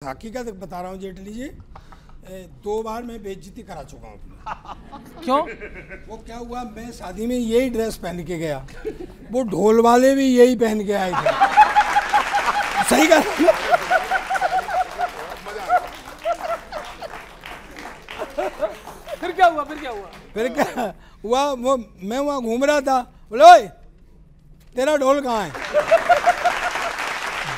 हकीकत बता रहा हूँ जेटली जी, 2 बार मैं बेइज्जती करा चुका हूँ अपनी। क्यों? वो क्या हुआ, मैं शादी में यही ड्रेस पहन के गया, वो ढोल वाले भी यही पहन के आए थे। सही कहा। फिर क्या हुआ? फिर क्या हुआ? फिर क्या हुआ, वो मैं वहाँ घूम रहा था, बोले ओए तेरा ढोल कहाँ है।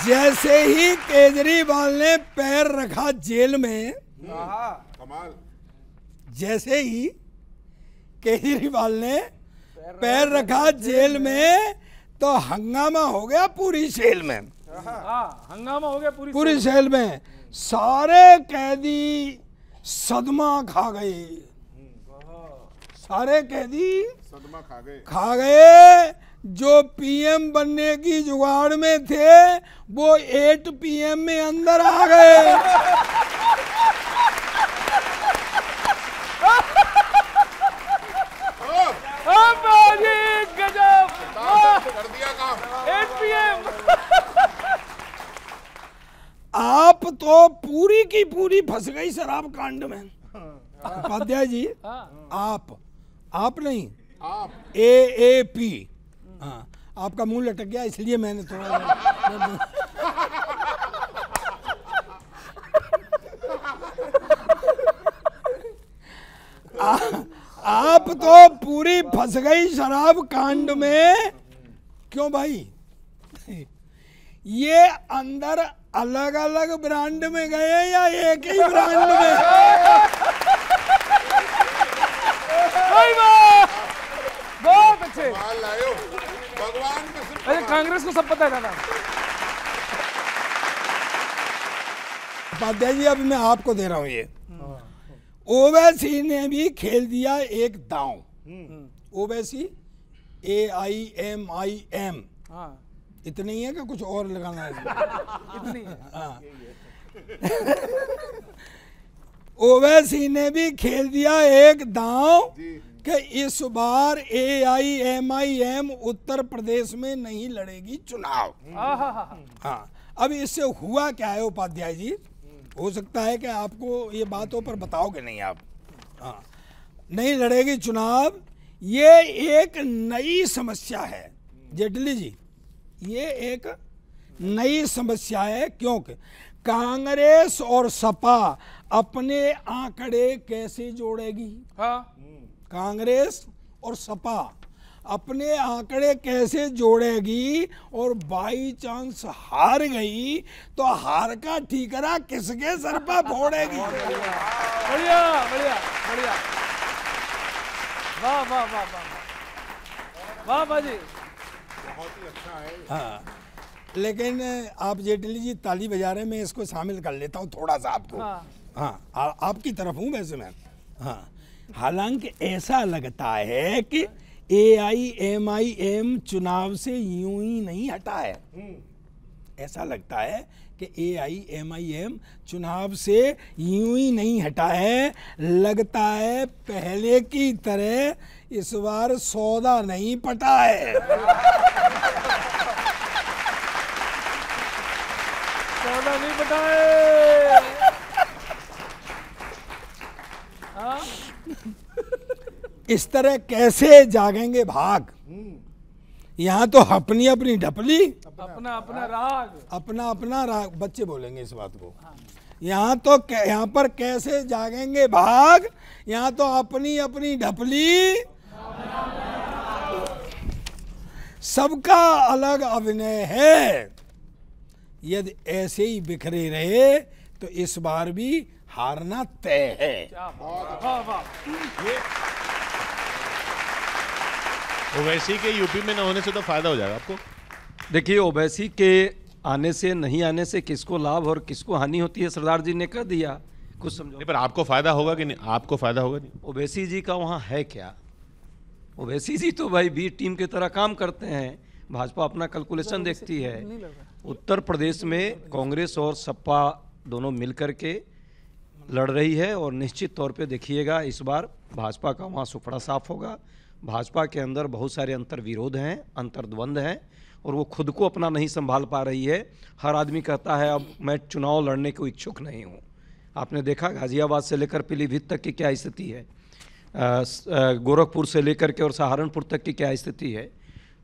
जैसे ही केजरीवाल ने पैर रखा जेल में, कमाल, जैसे ही केजरीवाल ने पैर रखा जेल में तो हंगामा हो गया पूरी जेल में। हंगामा हो गया पूरी जेल में। सारे कैदी सदमा खा गए, सारे कैदी सदमा खा गए। जो पीएम बनने की जुगाड़ में थे वो 8 PM में अंदर आ गए। गजब कर दिया काम। 8 PM। आप तो पूरी की पूरी फंस गई शराब कांड में। उपाध्याय जी, आप नहीं, आप AAP। हाँ, आपका मुंह लटक गया इसलिए मैंने थोड़ा आप तो पूरी फंस गई शराब कांड में। क्यों भाई? ये अंदर अलग अलग ब्रांड में गए या एक ही ब्रांड में? बहुत अच्छे। माल लायो, भगवान के अरे कांग्रेस को सब पता है दादा। उपाध्याय जी, अभी मैं आपको दे रहा हूं ये। ओवैसी ने भी खेल दिया एक दांव। ओवैसी AIMIM इतने ही है कि कुछ और लगाना है? इतनी हाँ। ओवैसी ने भी खेल दिया एक दांव कि इस बार AIMIM उत्तर प्रदेश में नहीं लड़ेगी चुनाव। हाँ, अब इससे हुआ क्या है उपाध्याय जी? हो सकता है कि आपको ये बातों पर बताओगे नहीं आप। हाँ, नहीं लड़ेगी चुनाव, ये एक नई समस्या है जेटली जी, ये एक नई समस्या है। क्योंकि कांग्रेस और सपा अपने आंकड़े कैसे जोड़ेगी? कांग्रेस और सपा अपने आंकड़े कैसे जोड़ेगी? और बाई चांस हार गई तो हार का ठीकरा किसके सर पर फोड़ेगी? बढ़िया बढ़िया बढ़िया। वाह वाह वाह वाह वाह बाजी, बहुत ही अच्छा है। हाँ, लेकिन आप जेटली जी ताली बजा रहे हैं, मैं इसको शामिल कर लेता हूँ थोड़ा सा आपको। हाँ, आपकी तरफ हूँ वैसे मैं। हाँ, हालांकि ऐसा लगता है कि AIMIM चुनाव से यूं ही नहीं हटा है। ऐसा लगता है कि AIMIM चुनाव से यूं ही नहीं हटा है। लगता है पहले की तरह इस बार सौदा नहीं पटा है। सौदा नहीं पटा है। इस तरह कैसे जागेंगे भाग? यहाँ तो अपनी अपनी ढपली, अपना अपना राग, अपना अपना राग, बच्चे बोलेंगे इस बात को। यहाँ तो यहाँ पर कैसे जागेंगे भाग? यहाँ तो अपनी अपनी ढपली, सबका अलग अभिनय है। यदि ऐसे ही बिखरे रहे तो इस बार भी हारना तय है। वाह वाह। ओवैसी के यूपी में न होने से तो फायदा हो जाएगा आपको। देखिए, ओवैसी के आने से नहीं आने से किसको लाभ और किसको हानि होती है सरदार जी ने कह दिया। कुछ समझो। नहीं, पर आपको फायदा होगा कि नहीं? आपको फायदा होगा नहीं? ओवैसी जी का वहाँ है क्या? ओवैसी जी तो भाई बी टीम की तरह काम करते हैं। भाजपा अपना कैलकुलेशन देखती है। उत्तर प्रदेश में कांग्रेस और सपा दोनों मिलकर के लड़ रही है और निश्चित तौर पे देखिएगा इस बार भाजपा का वहाँ सुपड़ा साफ होगा। भाजपा के अंदर बहुत सारे अंतर्विरोध हैं, अंतर्द्वंद हैं और वो खुद को अपना नहीं संभाल पा रही है। हर आदमी कहता है अब मैं चुनाव लड़ने को इच्छुक नहीं हूँ। आपने देखा गाजियाबाद से लेकर पीलीभीत तक की क्या स्थिति है, गोरखपुर से लेकर के और सहारनपुर तक की क्या स्थिति है।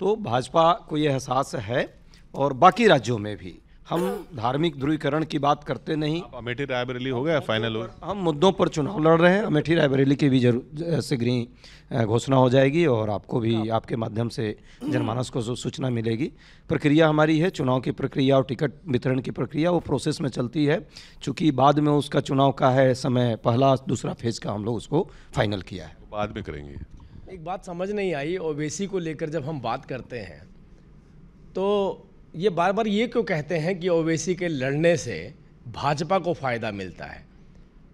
तो भाजपा को ये एहसास है और बाकी राज्यों में भी। हम धार्मिक ध्रुवीकरण की बात करते नहीं। अमेठी रायबरेली हो गया फाइनल हो, हम मुद्दों पर चुनाव लड़ रहे हैं। अमेठी रायबरेली की भी शीघ्र ही घोषणा हो जाएगी और आपको भी आपके माध्यम से जनमानस को सूचना मिलेगी। प्रक्रिया हमारी है, चुनाव की प्रक्रिया और टिकट वितरण की प्रक्रिया वो प्रोसेस में चलती है। चूँकि बाद में उसका चुनाव का है समय, पहला दूसरा फेज का हम लोग उसको फाइनल किया है, बाद में करेंगे। एक बात समझ नहीं आई, ओवैसी को लेकर जब हम बात करते हैं तो ये बार बार ये क्यों कहते हैं कि ओवैसी के लड़ने से भाजपा को फ़ायदा मिलता है।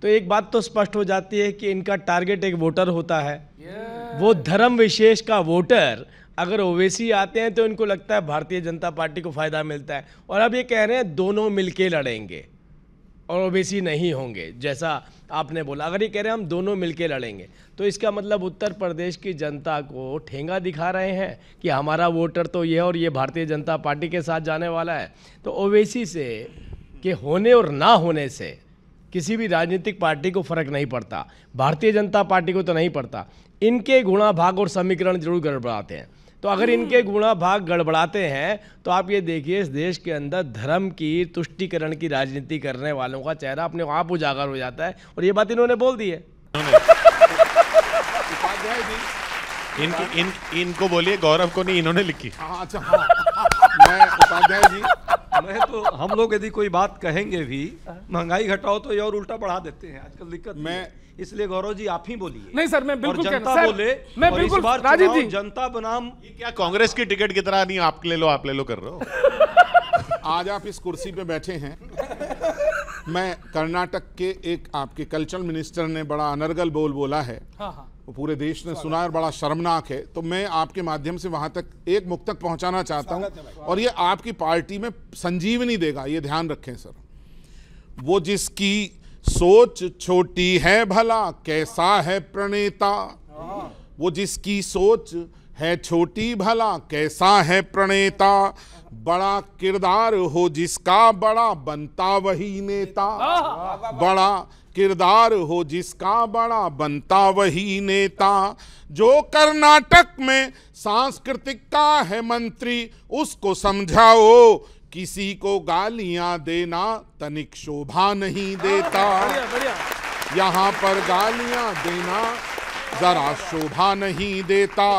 तो एक बात तो स्पष्ट हो जाती है कि इनका टारगेट एक वोटर होता है। वो धर्म विशेष का वोटर अगर ओवैसी आते हैं तो इनको लगता है भारतीय जनता पार्टी को फ़ायदा मिलता है। और अब ये कह रहे हैं दोनों मिलके लड़ेंगे और ओवैसी नहीं होंगे, जैसा आपने बोला। अगर ये कह रहे हैं हम दोनों मिलके लड़ेंगे तो इसका मतलब उत्तर प्रदेश की जनता को ठेंगा दिखा रहे हैं कि हमारा वोटर तो ये और ये भारतीय जनता पार्टी के साथ जाने वाला है। तो ओवैसी से के होने और ना होने से किसी भी राजनीतिक पार्टी को फर्क नहीं पड़ता, भारतीय जनता पार्टी को तो नहीं पड़ता। इनके गुणा भाग और समीकरण जरूर गड़बड़ाते हैं। तो अगर इनके गुणा भाग गड़बड़ाते हैं तो आप ये देखिए इस देश के अंदर धर्म की तुष्टीकरण की राजनीति करने वालों का चेहरा अपने आप उजागर हो जाता है। और ये बात इन्होंने बोल दी है। उपाध्याय जी, इनको बोलिए, गौरव को नहीं, इन्होंने लिखी। हाँ अच्छा, हाँ मैं उपाध्याय जी, मैं तो हम लोग यदि कोई बात कहेंगे भी महंगाई घटाओ तो ये और उल्टा बढ़ा देते हैं। आजकल दिक्कत मैं इसलिए गौरव जी आप ही बोलिए। नहीं सर, मैं बिल्कुल और जनता सर, बोले। मैं और बिल्कुल इस बार राजीव चुनाव जी, जनता बनाम ये क्या कांग्रेस की टिकट की तरह नहीं आप ले लो कर रहे हो। आज आप इस कुर्सी पे बैठे हैं। मैं कर्नाटक के एक आपके कल्चरल मिनिस्टर ने बड़ा अनर्गल बोला है, वो पूरे देश ने सुना है और बड़ा शर्मनाक है। तो मैं आपके माध्यम से वहां तक एक मुक्तक पहुंचाना चाहता हूं और ये आपकी पार्टी में संजीवनी देगा, ये ध्यान रखें सर। वो जिसकी सोच छोटी है भला कैसा है प्रणेता, वो जिसकी सोच है छोटी भला कैसा है प्रणेता, बड़ा किरदार हो जिसका बड़ा बनता वही नेता, बड़ा किरदार हो जिसका बड़ा बनता वही नेता, जो कर्नाटक में सांस्कृतिक का है मंत्री उसको समझाओ, किसी को गालियां देना तनिक शोभा नहीं देता, यहाँ पर गालियां देना जरा शोभा नहीं देता।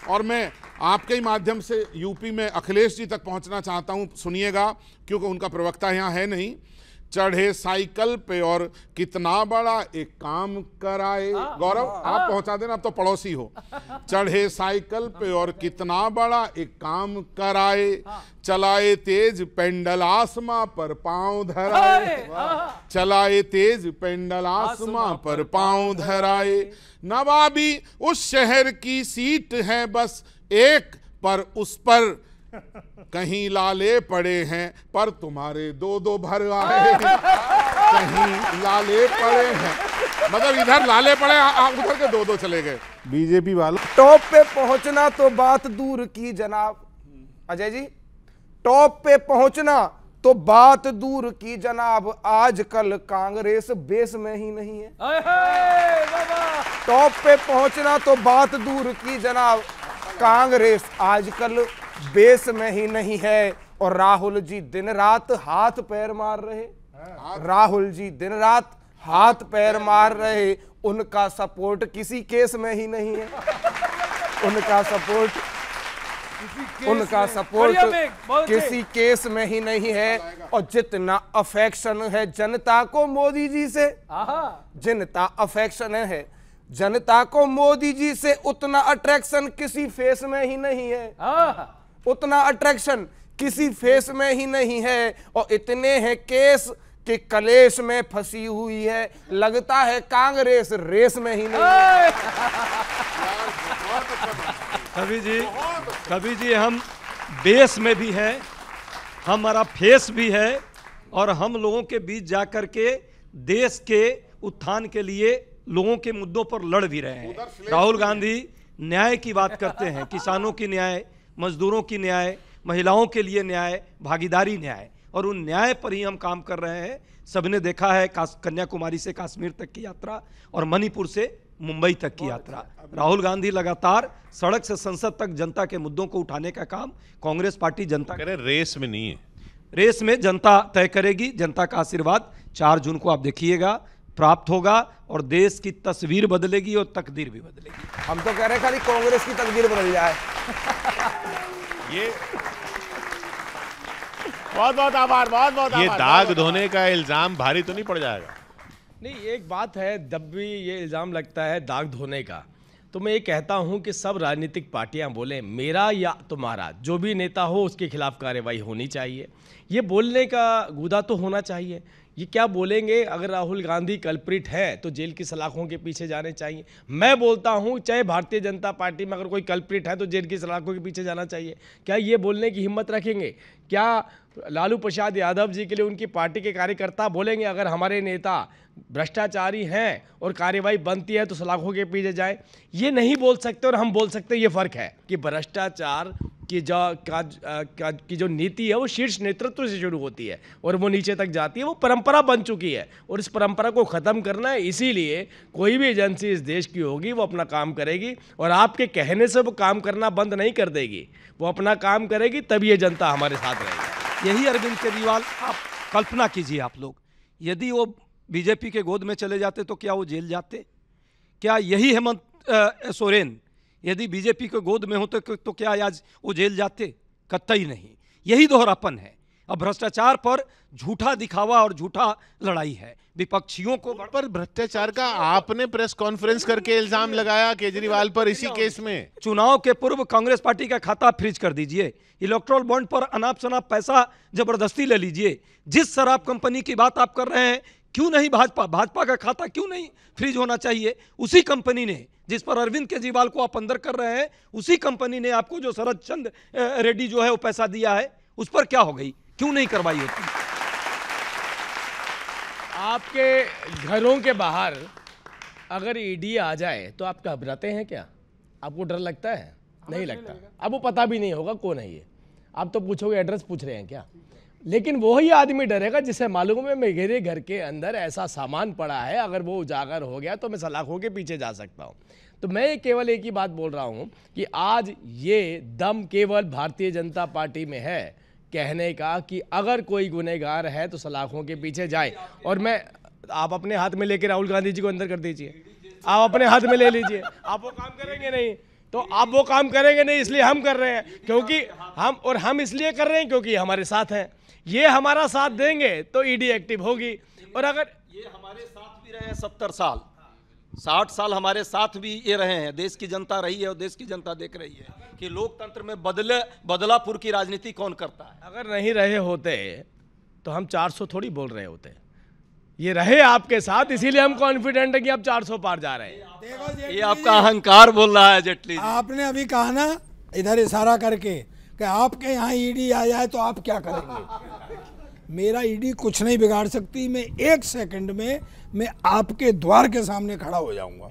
और मैं आपके ही माध्यम से यूपी में अखिलेश जी तक पहुंचना चाहता हूं, सुनिएगा क्योंकि उनका प्रवक्ता यहाँ है नहीं। चढ़े साइकिल पे और कितना बड़ा एक काम कराए, गौरव आप पहुंचा देना, आप तो पड़ोसी हो। चढ़े साइकिल पे और कितना बड़ा एक काम कराए, चलाए तेज पेंडल आसमां पर पांव धराए, चलाए तेज पेंडल आसमां पर पांव धराए, नवाबी उस शहर की सीट है बस एक, पर उस पर कहीं लाले पड़े हैं पर तुम्हारे दो दो भर आए, कहीं लाले पड़े हैं, मतलब इधर लाले पड़े उधर के दो दो चले गए बीजेपी वालों। टॉप पे पहुंचना तो बात दूर की जनाब, अजय जी टॉप पे पहुंचना तो बात दूर की जनाब, आजकल कांग्रेस बेस में ही नहीं है। टॉप पे पहुंचना तो बात दूर की जनाब, कांग्रेस आजकल बेस में ही नहीं है। और राहुल जी दिन रात हाथ पैर मार रहे, राहुल जी दिन रात हाथ पैर मार रहे, उनका सपोर्ट किसी केस में ही नहीं है, उनका सपोर्ट किसी केस में ही नहीं है। और जितना अफेक्शन है जनता को मोदी जी से, जितना अफेक्शन है जनता को मोदी जी से, उतना अट्रैक्शन किसी फेस में ही नहीं है, उतना अट्रैक्शन किसी फेस में ही नहीं है। और इतने हैं केस कि कलेश में फंसी हुई है, लगता है कांग्रेस रेस में ही नहीं है। कभी जी हम बेस में भी हैं, हमारा फेस भी है और हम लोगों के बीच जाकर के देश के उत्थान के लिए लोगों के मुद्दों पर लड़ भी रहे हैं। राहुल गांधी न्याय की बात करते हैं, किसानों की न्याय, मजदूरों की न्याय, महिलाओं के लिए न्याय, भागीदारी न्याय, और उन न्याय पर ही हम काम कर रहे हैं। सबने देखा है कन्याकुमारी से कश्मीर तक की यात्रा और मणिपुर से मुंबई तक की यात्रा। राहुल गांधी लगातार सड़क से संसद तक जनता के मुद्दों को उठाने का काम कांग्रेस पार्टी जनता करे, रेस में नहीं है, रेस में जनता तय करेगी। जनता का आशीर्वाद 4 जून को आप देखिएगा प्राप्त होगा और देश की तस्वीर बदलेगी और तकदीर भी बदलेगी। हम तो कह रहे हैं खाली कांग्रेस की तकदीर बदल जाए। ये बहुत बहुत आभार, बहुत बहुत ये दाग धोने का इल्जाम भारी तो नहीं पड़ जाएगा? नहीं, एक बात है, जब भी ये इल्ज़ाम लगता है दाग धोने का, तो मैं ये कहता हूं कि सब राजनीतिक पार्टियां बोलें मेरा या तुम्हारा, जो भी नेता हो उसके खिलाफ कार्रवाई होनी चाहिए। ये बोलने का गुदा तो होना चाहिए। ये क्या बोलेंगे? अगर राहुल गांधी कल्प्रिट है तो जेल की सलाखों के पीछे जाने चाहिए। मैं बोलता हूं चाहे भारतीय जनता पार्टी में अगर कोई कल्प्रिट है तो जेल की सलाखों के पीछे जाना चाहिए। क्या ये बोलने की हिम्मत रखेंगे? क्या लालू प्रसाद यादव जी के लिए उनकी पार्टी के कार्यकर्ता बोलेंगे अगर हमारे नेता भ्रष्टाचारी हैं और कार्रवाई बनती है तो सलाखों के पीछे जाए? ये नहीं बोल सकते और हम बोल सकते। ये फ़र्क है कि भ्रष्टाचार की जो नीति है वो शीर्ष नेतृत्व से शुरू होती है और वो नीचे तक जाती है। वो परंपरा बन चुकी है और इस परंपरा को ख़त्म करना है। इसीलिए कोई भी एजेंसी इस देश की होगी वो अपना काम करेगी और आपके कहने से वो काम करना बंद नहीं कर देगी। वो अपना काम करेगी, तभी ये जनता हमारे साथ रहेगी। यही अरविंद केजरीवाल, आप कल्पना कीजिए, आप लोग यदि वो बीजेपी के गोद में चले जाते तो क्या वो जेल जाते? क्या यही हेमंत सोरेन यदि बीजेपी के गोद में होते तो क्या आज वो जेल जाते? कतई नहीं। यही दोहरापन है। अब भ्रष्टाचार पर झूठा दिखावा और झूठा लड़ाई है। विपक्षियों को पर भ्रष्टाचार का आपने प्रेस कॉन्फ्रेंस करके इल्जाम लगाया केजरीवाल पर इसी केस में। चुनाव के पूर्व कांग्रेस पार्टी का खाता फ्रीज कर दीजिए। इलेक्ट्रोल बॉन्ड पर अनाप शनाप पैसा जबरदस्ती ले लीजिए। जिस शराब कंपनी की बात आप कर रहे हैं, क्यों नहीं भाजपा का खाता क्यों नहीं फ्रीज होना चाहिए? उसी कंपनी ने जिस पर अरविंद केजरीवाल को आप अंदर कर रहे हैं, उसी कंपनी ने आपको जो शरद चंद रेड्डी जो है वो पैसा दिया है, उस पर क्या हो गई? क्यों नहीं करवाई होती? आपके घरों के बाहर अगर ईडी आ जाए तो आप घबराते हैं क्या? आपको डर लगता है? नहीं लगता। अब वो पता भी नहीं होगा कौन है ये। आप तो पूछोगे एड्रेस पूछ रहे हैं क्या? लेकिन वही आदमी डरेगा जिसे मालूम है मेरे घर के अंदर ऐसा सामान पड़ा है, अगर वो उजागर हो गया तो मैं सलाखों के पीछे जा सकता हूँ। तो मैं केवल एक ही बात बोल रहा हूँ कि आज ये दम केवल भारतीय जनता पार्टी में है कहने का कि अगर कोई गुनहगार है तो सलाखों के पीछे जाए। और मैं, आप अपने हाथ में लेकर राहुल गांधी जी को अंदर कर दीजिए, आप अपने हाथ में ले लीजिए। आप वो काम करेंगे नहीं तो आप वो काम करेंगे नहीं, इसलिए हम कर रहे हैं, क्योंकि हम इसलिए कर रहे हैं क्योंकि हमारे साथ हैं। ये हमारा साथ देंगे तो ईडी एक्टिव होगी। और अगर ये हमारे साथ भी रहे हैं 70 साल, 60 साल हमारे साथ भी ये रहे हैं। देश की जनता रही है और देश की जनता देख रही है कि लोकतंत्र में बदलापुर की राजनीति कौन करता है। अगर नहीं रहे होते तो हम 400 थोड़ी बोल रहे होते। ये रहे आपके साथ, इसीलिए हम कॉन्फिडेंट है कि अब 400 पार जा रहे हैं। ये आपका अहंकार बोल रहा है जेटली। आपने अभी कहा ना इधर इशारा करके कि आपके यहाँ ईडी आ जाए तो आप क्या करेंगे? मेरा ईडी कुछ नहीं बिगाड़ सकती। मैं 1 सेकंड में मैं आपके द्वार के सामने खड़ा हो जाऊंगा।